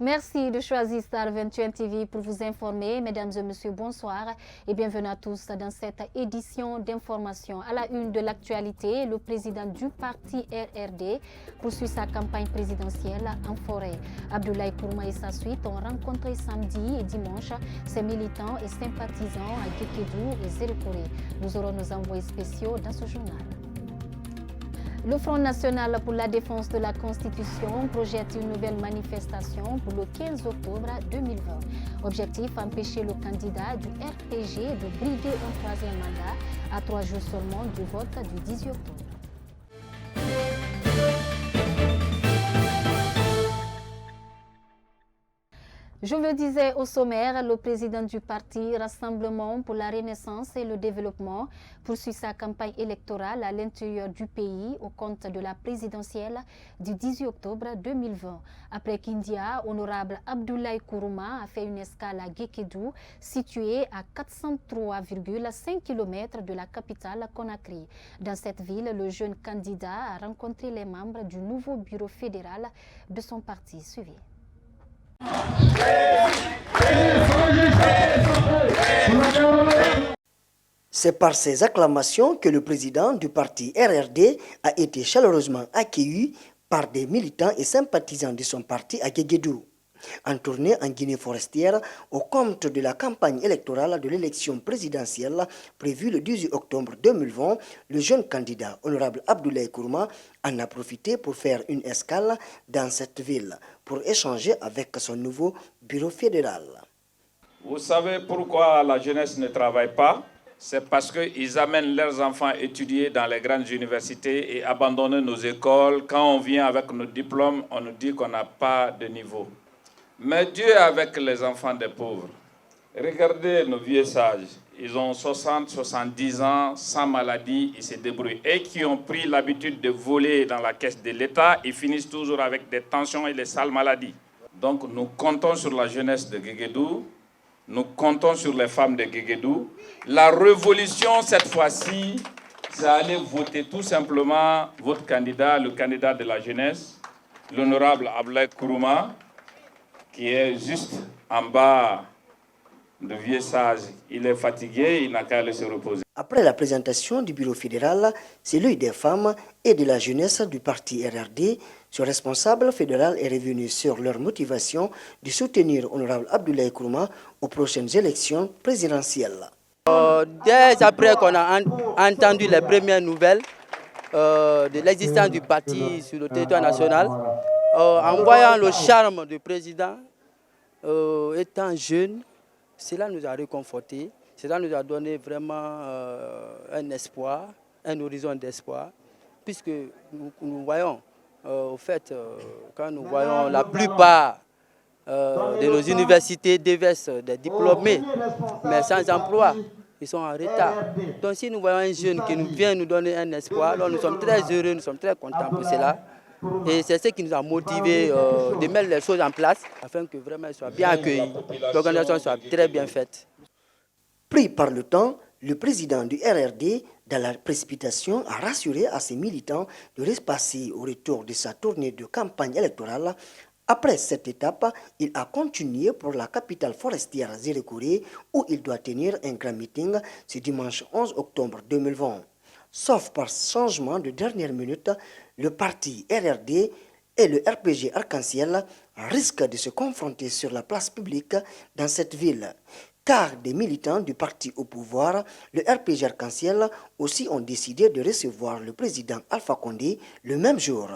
Merci de choisir Star 21 TV pour vous informer. Mesdames et messieurs, bonsoir et bienvenue à tous dans cette édition d'information. À la une de l'actualité, le président du parti RRD poursuit sa campagne présidentielle en forêt. Abdoulaye Kourouma et sa suite ont rencontré samedi et dimanche ses militants et sympathisants à Guékédou et Zérékoré. Nous aurons nos envoyés spéciaux dans ce journal. Le Front national pour la défense de la Constitution projette une nouvelle manifestation pour le 15 octobre 2020. Objectif, empêcher le candidat du RPG de briguer un troisième mandat à 3 jours seulement du vote du 18 octobre. Je le disais au sommaire, le président du parti Rassemblement pour la Renaissance et le Développement poursuit sa campagne électorale à l'intérieur du pays au compte de la présidentielle du 18 octobre 2020. Après qu'India, honorable Abdoulaye Kourouma a fait une escale à Guékédou, située à 403,5 km de la capitale Conakry. Dans cette ville, le jeune candidat a rencontré les membres du nouveau bureau fédéral de son parti. Suivi. C'est par ces acclamations que le président du parti RRD a été chaleureusement accueilli par des militants et sympathisants de son parti à Guéguédou. En tournée en Guinée forestière, au compte de la campagne électorale de l'élection présidentielle prévue le 18 octobre 2020, le jeune candidat honorable Abdoulaye Kourouma en a profité pour faire une escale dans cette ville pour échanger avec son nouveau bureau fédéral. Vous savez pourquoi la jeunesse ne travaille pas? C'est parce qu'ils amènent leurs enfants étudier dans les grandes universités et abandonner nos écoles. Quand on vient avec nos diplômes, on nous dit qu'on n'a pas de niveau. Mais Dieu est avec les enfants des pauvres. Regardez nos vieux sages. Ils ont 60, 70 ans, sans maladie, ils se débrouillent. Et qui ont pris l'habitude de voler dans la caisse de l'État, ils finissent toujours avec des tensions et des sales maladies. Donc nous comptons sur la jeunesse de Guéguédou, nous comptons sur les femmes de Guéguédou. La révolution, cette fois-ci, c'est aller voter tout simplement votre candidat, le candidat de la jeunesse, l'honorable Abdoulaye Kourouma, qui est juste en bas de vieux sage. Il est fatigué, il n'a qu'à aller se reposer. Après la présentation du bureau fédéral, celui des femmes et de la jeunesse du parti RRD, ce responsable fédéral est revenu sur leur motivation de soutenir honorable Abdoulaye Kourouma aux prochaines élections présidentielles. Dès après qu'on a entendu les premières nouvelles de l'existence du parti sur le territoire national, en voyant le charme du président, étant jeune, cela nous a réconfortés, cela nous a donné vraiment un espoir, un horizon d'espoir, puisque nous voyons, au fait, quand nous voyons la plupart de nos universités déversent des diplômés, mais sans emploi, ils sont en retard. Donc si nous voyons un jeune qui vient nous donner un espoir, alors nous sommes très heureux, nous sommes très contents pour cela. Et c'est ce qui nous a motivés de mettre les choses en place afin que vraiment ils soient bien accueillis, l'organisation soit très bien faite. Pris par le temps, le président du RRD, dans la précipitation, a rassuré à ses militants de rester au retour de sa tournée de campagne électorale. Après cette étape, il a continué pour la capitale forestière Zérékoré où il doit tenir un grand meeting ce dimanche 11 octobre 2020. Sauf par changement de dernière minute, le parti RRD et le RPG Arc-en-Ciel risquent de se confronter sur la place publique dans cette ville. Car des militants du parti au pouvoir, le RPG Arc-en-Ciel aussi ont décidé de recevoir le président Alpha Condé le même jour.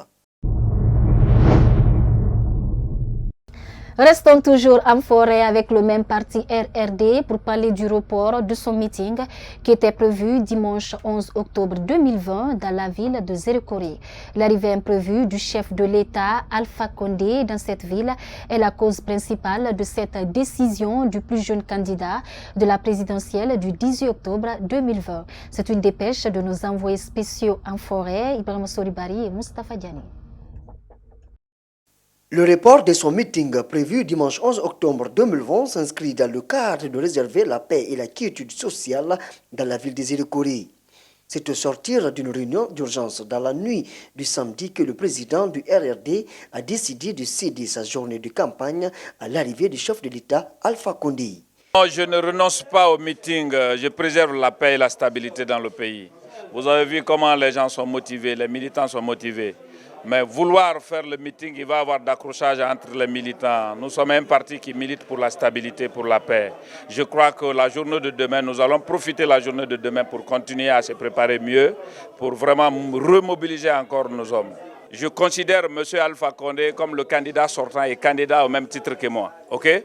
Restons toujours en forêt avec le même parti RRD pour parler du report de son meeting qui était prévu dimanche 11 octobre 2020 dans la ville de Zérékoré. L'arrivée imprévue du chef de l'État Alpha Condé dans cette ville est la cause principale de cette décision du plus jeune candidat de la présidentielle du 18 octobre 2020. C'est une dépêche de nos envoyés spéciaux en forêt, Ibrahim Soribari et Moustapha Diani. Le report de son meeting prévu dimanche 11 octobre 2020 s'inscrit dans le cadre de réserver la paix et la quiétude sociale dans la ville de Zérékoré. C'est au sortir d'une réunion d'urgence dans la nuit du samedi que le président du RRD a décidé de céder sa journée de campagne à l'arrivée du chef de l'État, Alpha Condé. Je ne renonce pas au meeting, je préserve la paix et la stabilité dans le pays. Vous avez vu comment les gens sont motivés, les militants sont motivés. Mais vouloir faire le meeting, il va y avoir d'accrochage entre les militants. Nous sommes un parti qui milite pour la stabilité, pour la paix. Je crois que la journée de demain, nous allons profiter de la journée de demain pour continuer à se préparer mieux, pour vraiment remobiliser encore nos hommes. Je considère M. Alpha Condé comme le candidat sortant et candidat au même titre que moi. Ok?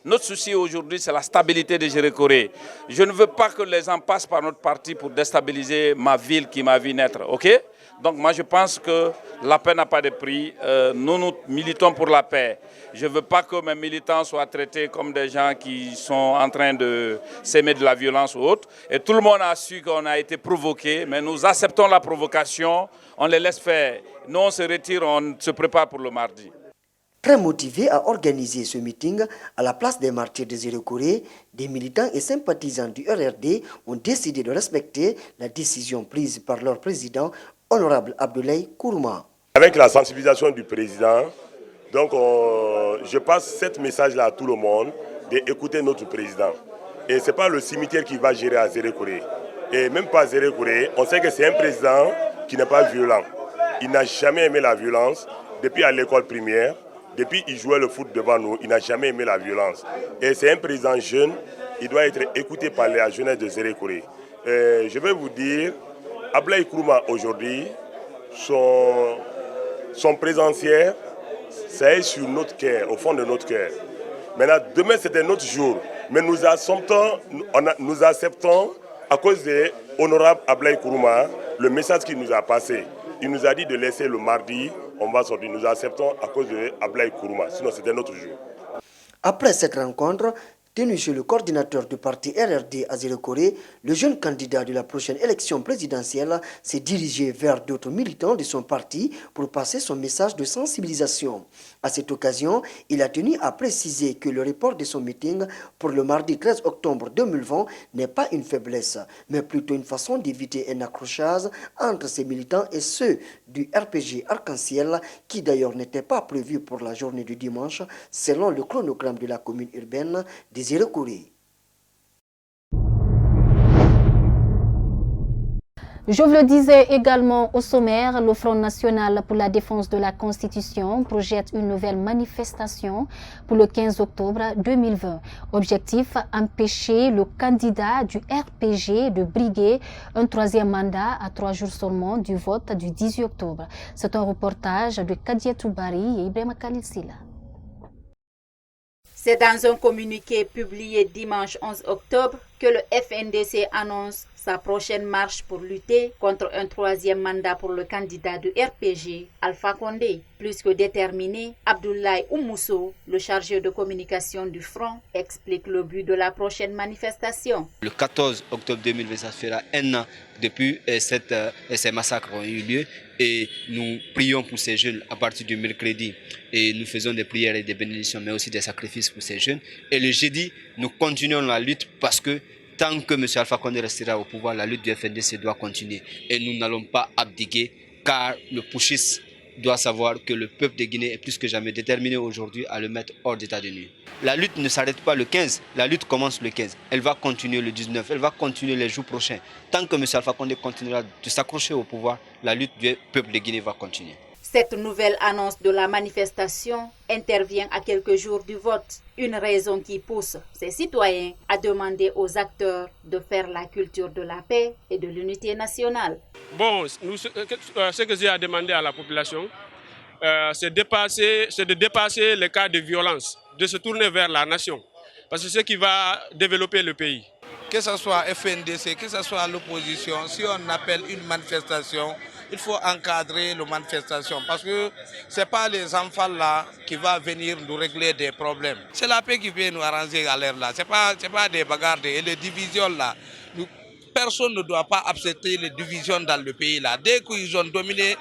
Notre souci aujourd'hui, c'est la stabilité de Gérékoré. Je ne veux pas que les gens passent par notre parti pour déstabiliser ma ville qui m'a vu naître. Ok? Donc moi je pense que la paix n'a pas de prix. Nous militons pour la paix. Je ne veux pas que mes militants soient traités comme des gens qui sont en train de s'aimer de la violence ou autre. Et tout le monde a su qu'on a été provoqué, mais nous acceptons la provocation, on les laisse faire. Nous on se retire, on se prépare pour le mardi. Très motivés à organiser ce meeting à la place des martyrs de Gérékoré, des militants et sympathisants du RRD ont décidé de respecter la décision prise par leur président, honorable Abdoulaye Kourouma. Avec la sensibilisation du président, donc je passe ce message-là à tout le monde d'écouter notre président. Et ce n'est pas le cimetière qui va gérer à Gérékoré. Et même pas à Gérékoré, on sait que c'est un président qui n'est pas violent. Il n'a jamais aimé la violence depuis à l'école primaire. Depuis qu'il jouait le foot devant nous, il n'a jamais aimé la violence. Et c'est un président jeune, il doit être écouté par la jeunesse de Gérékoré. Je vais vous dire, Abdoulaye Kourouma aujourd'hui, son présentiel, ça est sur notre cœur, au fond de notre cœur. Maintenant, demain c'était notre jour, mais nous acceptons à cause de l'honorable Abdoulaye Kourouma, le message qu'il nous a passé. Il nous a dit de laisser le mardi, on va sortir. Nous acceptons à cause de Abdoulaye Kourouma, sinon c'était notre jour. Après cette rencontre, tenue chez le coordinateur du parti RRD à Gérékoré, le jeune candidat de la prochaine élection présidentielle s'est dirigé vers d'autres militants de son parti pour passer son message de sensibilisation. À cette occasion, il a tenu à préciser que le report de son meeting pour le mardi 13 octobre 2020 n'est pas une faiblesse, mais plutôt une façon d'éviter un accrochage entre ses militants et ceux du RPG Arc-en-Ciel, qui d'ailleurs n'était pas prévu pour la journée du dimanche, selon le chronogramme de la commune urbaine de Gérékoré. Je vous le disais également au sommaire, le Front national pour la défense de la Constitution projette une nouvelle manifestation pour le 15 octobre 2020. Objectif, empêcher le candidat du RPG de briguer un troisième mandat à 3 jours seulement du vote du 18 octobre. C'est un reportage de Kadia Toubari et Ibrahima Khalil Silla. C'est dans un communiqué publié dimanche 11 octobre que le FNDC annonce sa prochaine marche pour lutter contre un troisième mandat pour le candidat du RPG, Alpha Condé. Plus que déterminé, Abdoulaye Oumousso, le chargé de communication du Front, explique le but de la prochaine manifestation. Le 14 octobre 2020, ça fera un an depuis ces massacres ont eu lieu et nous prions pour ces jeunes à partir du mercredi et nous faisons des prières et des bénédictions mais aussi des sacrifices pour ces jeunes. Et le jeudi, nous continuons la lutte parce que tant que M. Alpha Condé restera au pouvoir, la lutte du FNDC doit continuer. Et nous n'allons pas abdiquer car le putschiste doit savoir que le peuple de Guinée est plus que jamais déterminé aujourd'hui à le mettre hors d'état de nuire. La lutte ne s'arrête pas le 15, la lutte commence le 15. Elle va continuer le 19, elle va continuer les jours prochains. Tant que M. Alpha Condé continuera de s'accrocher au pouvoir, la lutte du peuple de Guinée va continuer. Cette nouvelle annonce de la manifestation intervient à quelques jours du vote. Une raison qui pousse ces citoyens à demander aux acteurs de faire la culture de la paix et de l'unité nationale. Bon, ce que j'ai à demander à la population, c'est de dépasser les cas de violence, de se tourner vers la nation. Parce que c'est ce qui va développer le pays. Que ce soit FNDC, que ce soit l'opposition, si on appelle une manifestation, il faut encadrer la manifestation parce que ce n'est pas les enfants là qui vont venir nous régler des problèmes. C'est la paix qui vient nous arranger à l'air là. Ce n'est pas des bagarres et les divisions là. Personne ne doit pas accepter les divisions dans le pays là. Dès qu'ils ont dominé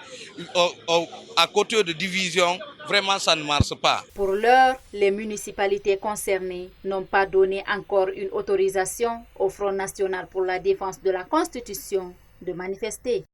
à côté de divisions, vraiment ça ne marche pas. Pour l'heure, les municipalités concernées n'ont pas donné encore une autorisation au Front national pour la défense de la Constitution de manifester.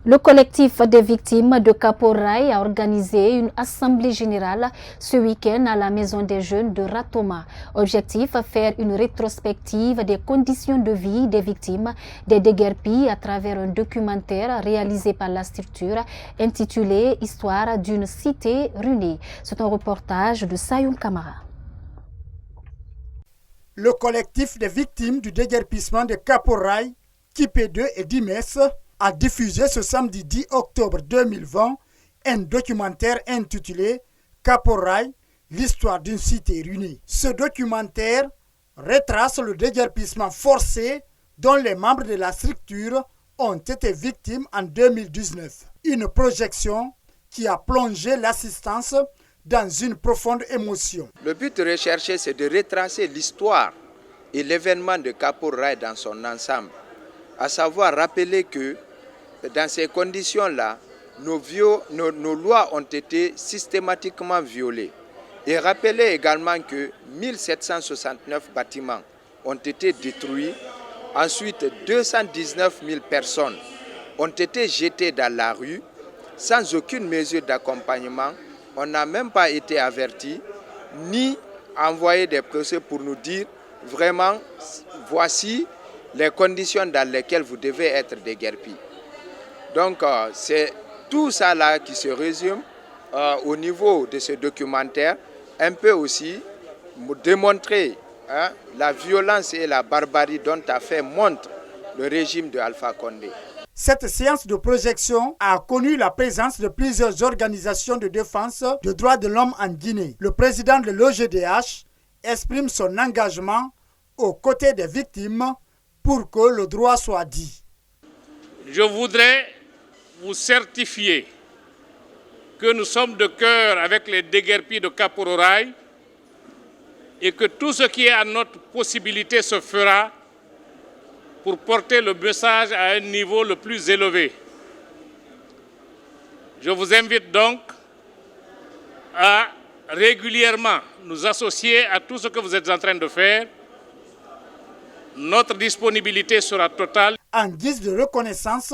Le collectif des victimes de Caporail a organisé une assemblée générale ce week-end à la Maison des Jeunes de Ratoma. Objectif, faire une rétrospective des conditions de vie des victimes des déguerpis à travers un documentaire réalisé par la structure intitulé « Histoire d'une cité ruinée ». C'est un reportage de Sayoun Kamara. Le collectif des victimes du déguerpissement de Caporail, Kipé2 et Dimes, a diffusé ce samedi 10 octobre 2020 un documentaire intitulé « Caporail, l'histoire d'une cité ruinée ». Ce documentaire retrace le déguerpissement forcé dont les membres de la structure ont été victimes en 2019. Une projection qui a plongé l'assistance dans une profonde émotion. Le but recherché, c'est de retracer l'histoire et l'événement de Caporail dans son ensemble, à savoir rappeler que dans ces conditions-là, nos lois ont été systématiquement violées. Et rappeler également que 1769 bâtiments ont été détruits. Ensuite, 219 000 personnes ont été jetées dans la rue sans aucune mesure d'accompagnement. On n'a même pas été avertis, ni envoyé des procès pour nous dire vraiment, voici les conditions dans lesquelles vous devez être déguerpis. Donc c'est tout ça là qui se résume au niveau de ce documentaire, un peu aussi démontrer la violence et la barbarie dont a fait montre le régime de Alpha Condé. Cette séance de projection a connu la présence de plusieurs organisations de défense des droits de l'homme en Guinée. Le président de l'OGDH exprime son engagement aux côtés des victimes pour que le droit soit dit. Je voudrais vous certifier que nous sommes de cœur avec les déguerpis de Caporail et que tout ce qui est à notre possibilité se fera pour porter le message à un niveau le plus élevé. Je vous invite donc à régulièrement nous associer à tout ce que vous êtes en train de faire. Notre disponibilité sera totale. En guise de reconnaissance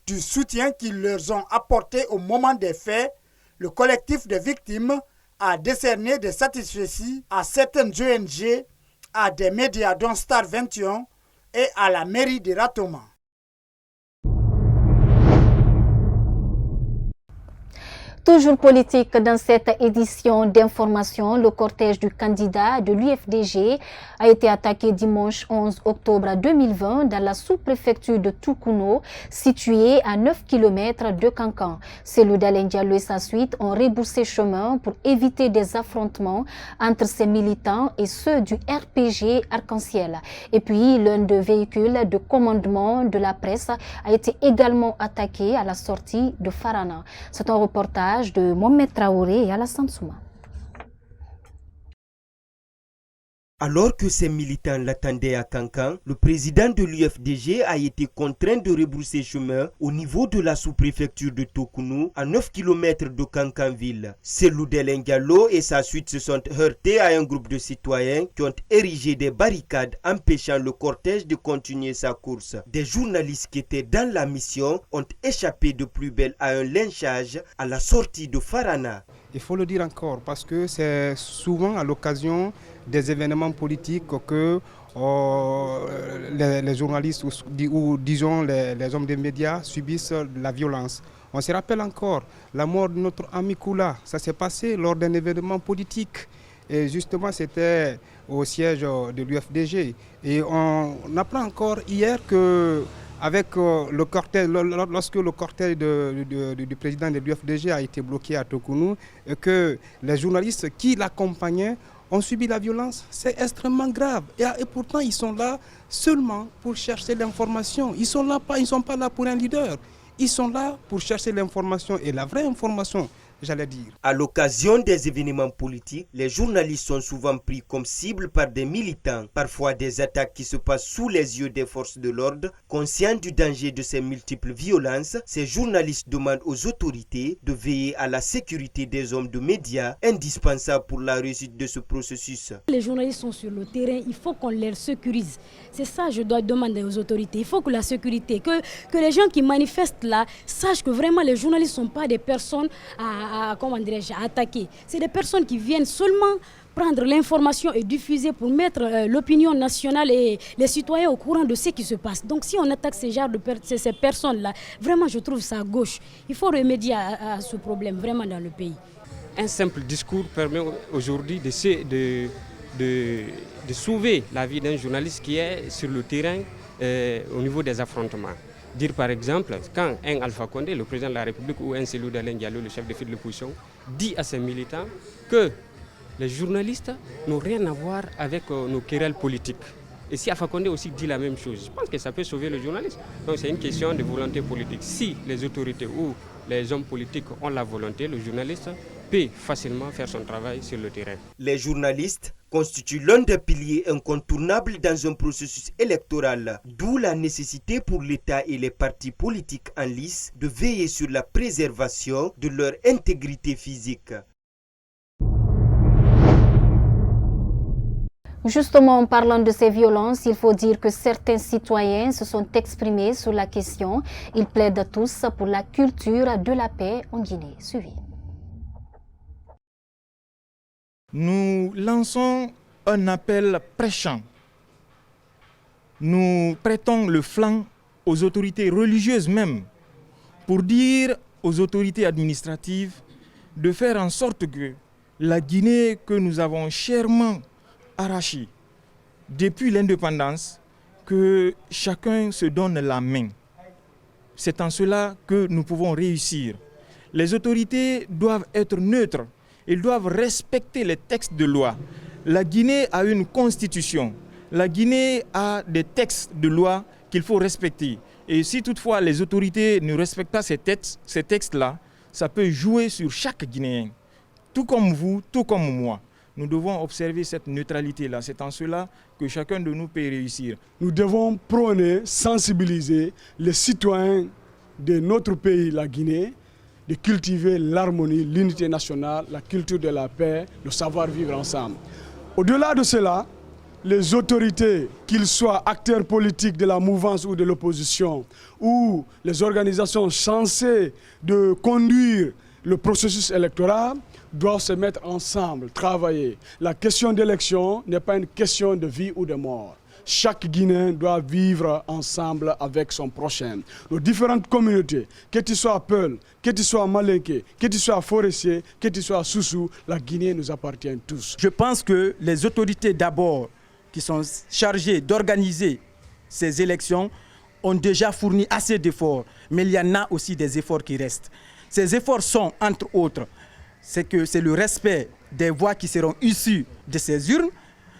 du soutien qu'ils leur ont apporté au moment des faits, le collectif des victimes a décerné des satisfecits à certaines ONG, à des médias dont Star 21 et à la mairie de Ratoma. Toujours politique dans cette édition d'information, le cortège du candidat de l'UFDG a été attaqué dimanche 11 octobre 2020 dans la sous-préfecture de Toukouno, située à 9 km de Kankan. Cellou Dalein Diallo et sa suite ont rebroussé chemin pour éviter des affrontements entre ces militants et ceux du RPG Arc-en-Ciel. Et puis, l'un des véhicules de commandement de la presse a été également attaqué à la sortie de Farana. C'est un reportage de Mohamed Traoré et Alassane Souma. Alors que ces militants l'attendaient à Kankan, le président de l'UFDG a été contraint de rebrousser chemin au niveau de la sous-préfecture de Toukounou, à 9 km de Kankanville. Cellou Dalein Diallo et sa suite se sont heurtés à un groupe de citoyens qui ont érigé des barricades empêchant le cortège de continuer sa course. Des journalistes qui étaient dans la mission ont échappé de plus belle à un lynchage à la sortie de Farana. Il faut le dire encore parce que c'est souvent à l'occasion des événements politiques que les journalistes ou disons les hommes des médias subissent la violence. On se rappelle encore la mort de notre ami Koula. Ça s'est passé lors d'un événement politique. Et justement, c'était au siège de l'UFDG. Et on apprend encore hier que avec le cortège, lorsque le cortège du président de l'UFDG a été bloqué à Toukounou, et que les journalistes qui l'accompagnaient ont subi la violence, c'est extrêmement grave. Et pourtant, ils sont là seulement pour chercher l'information. Ils ne sont pas là pour un leader. Ils sont là pour chercher l'information. Et la vraie information, j'allais dire. À l'occasion des événements politiques, les journalistes sont souvent pris comme cible par des militants. Parfois des attaques qui se passent sous les yeux des forces de l'ordre. Conscients du danger de ces multiples violences, ces journalistes demandent aux autorités de veiller à la sécurité des hommes de médias, indispensables pour la réussite de ce processus. Les journalistes sont sur le terrain, il faut qu'on les sécurise. C'est ça que je dois demander aux autorités. Il faut que la sécurité, que les gens qui manifestent là sachent que vraiment les journalistes ne sont pas des personnes à attaquer. C'est des personnes qui viennent seulement prendre l'information et diffuser pour mettre l'opinion nationale et les citoyens au courant de ce qui se passe. Donc si on attaque ces personnes-là, vraiment je trouve ça gauche. Il faut remédier à ce problème vraiment dans le pays. Un simple discours permet aujourd'hui de sauver la vie d'un journaliste qui est sur le terrain au niveau des affrontements. Dire par exemple, quand un Alpha Condé, le président de la République, ou un Cellou Dalein Diallo, le chef de file de l'opposition, dit à ses militants que les journalistes n'ont rien à voir avec nos querelles politiques. Et si Alpha Condé aussi dit la même chose, je pense que ça peut sauver le journaliste. Donc c'est une question de volonté politique. Si les autorités ou les hommes politiques ont la volonté, le journaliste peut facilement faire son travail sur le terrain. Les journalistes constituent l'un des piliers incontournables dans un processus électoral, d'où la nécessité pour l'État et les partis politiques en lice de veiller sur la préservation de leur intégrité physique. Justement, en parlant de ces violences, il faut dire que certains citoyens se sont exprimés sur la question. Ils plaident tous pour la culture de la paix en Guinée. Suivez. Nous lançons un appel prêchant. Nous prêtons le flanc aux autorités religieuses même pour dire aux autorités administratives de faire en sorte que la Guinée que nous avons chèrement arrachée depuis l'indépendance, que chacun se donne la main. C'est en cela que nous pouvons réussir. Les autorités doivent être neutres. Ils doivent respecter les textes de loi. La Guinée a une constitution. La Guinée a des textes de loi qu'il faut respecter. Et si toutefois les autorités ne respectent pas ces textes-là, ça peut jouer sur chaque Guinéen. Tout comme vous, tout comme moi. Nous devons observer cette neutralité-là. C'est en cela que chacun de nous peut réussir. Nous devons prôner, sensibiliser les citoyens de notre pays, la Guinée, de cultiver l'harmonie, l'unité nationale, la culture de la paix, le savoir-vivre ensemble. Au-delà de cela, les autorités, qu'ils soient acteurs politiques de la mouvance ou de l'opposition, ou les organisations censées de conduire le processus électoral, doivent se mettre ensemble, travailler. La question d'élection n'est pas une question de vie ou de mort. Chaque Guinéen doit vivre ensemble avec son prochain. Nos différentes communautés, que tu sois Peul, que tu sois Malinké, que tu sois forestier, que tu sois Soussou, la Guinée nous appartient tous. Je pense que les autorités d'abord qui sont chargées d'organiser ces élections ont déjà fourni assez d'efforts, mais il y en a aussi des efforts qui restent. Ces efforts sont, entre autres, c'est le respect des voix qui seront issues de ces urnes,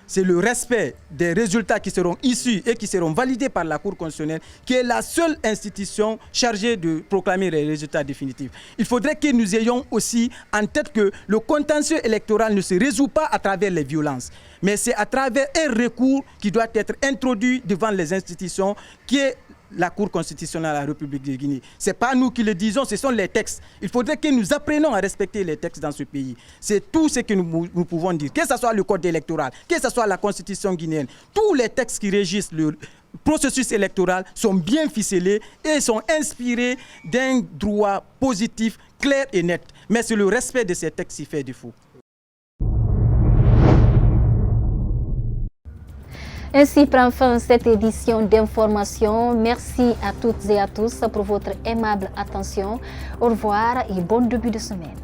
c'est le respect des résultats qui seront issus et qui seront validés par la Cour constitutionnelle, qui est la seule institution chargée de proclamer les résultats définitifs. Il faudrait que nous ayons aussi en tête que le contentieux électoral ne se résout pas à travers les violences, mais c'est à travers un recours qui doit être introduit devant les institutions, qui est la Cour constitutionnelle de la République de Guinée. Ce n'est pas nous qui le disons, ce sont les textes. Il faudrait que nous apprenions à respecter les textes dans ce pays. C'est tout ce que nous pouvons dire. Que ce soit le code électoral, que ce soit la constitution guinéenne, tous les textes qui régissent le processus électoral sont bien ficelés et sont inspirés d'un droit positif, clair et net. Mais c'est le respect de ces textes qui fait défaut. Ainsi prend fin cette édition d'information. Merci à toutes et à tous pour votre aimable attention. Au revoir et bon début de semaine.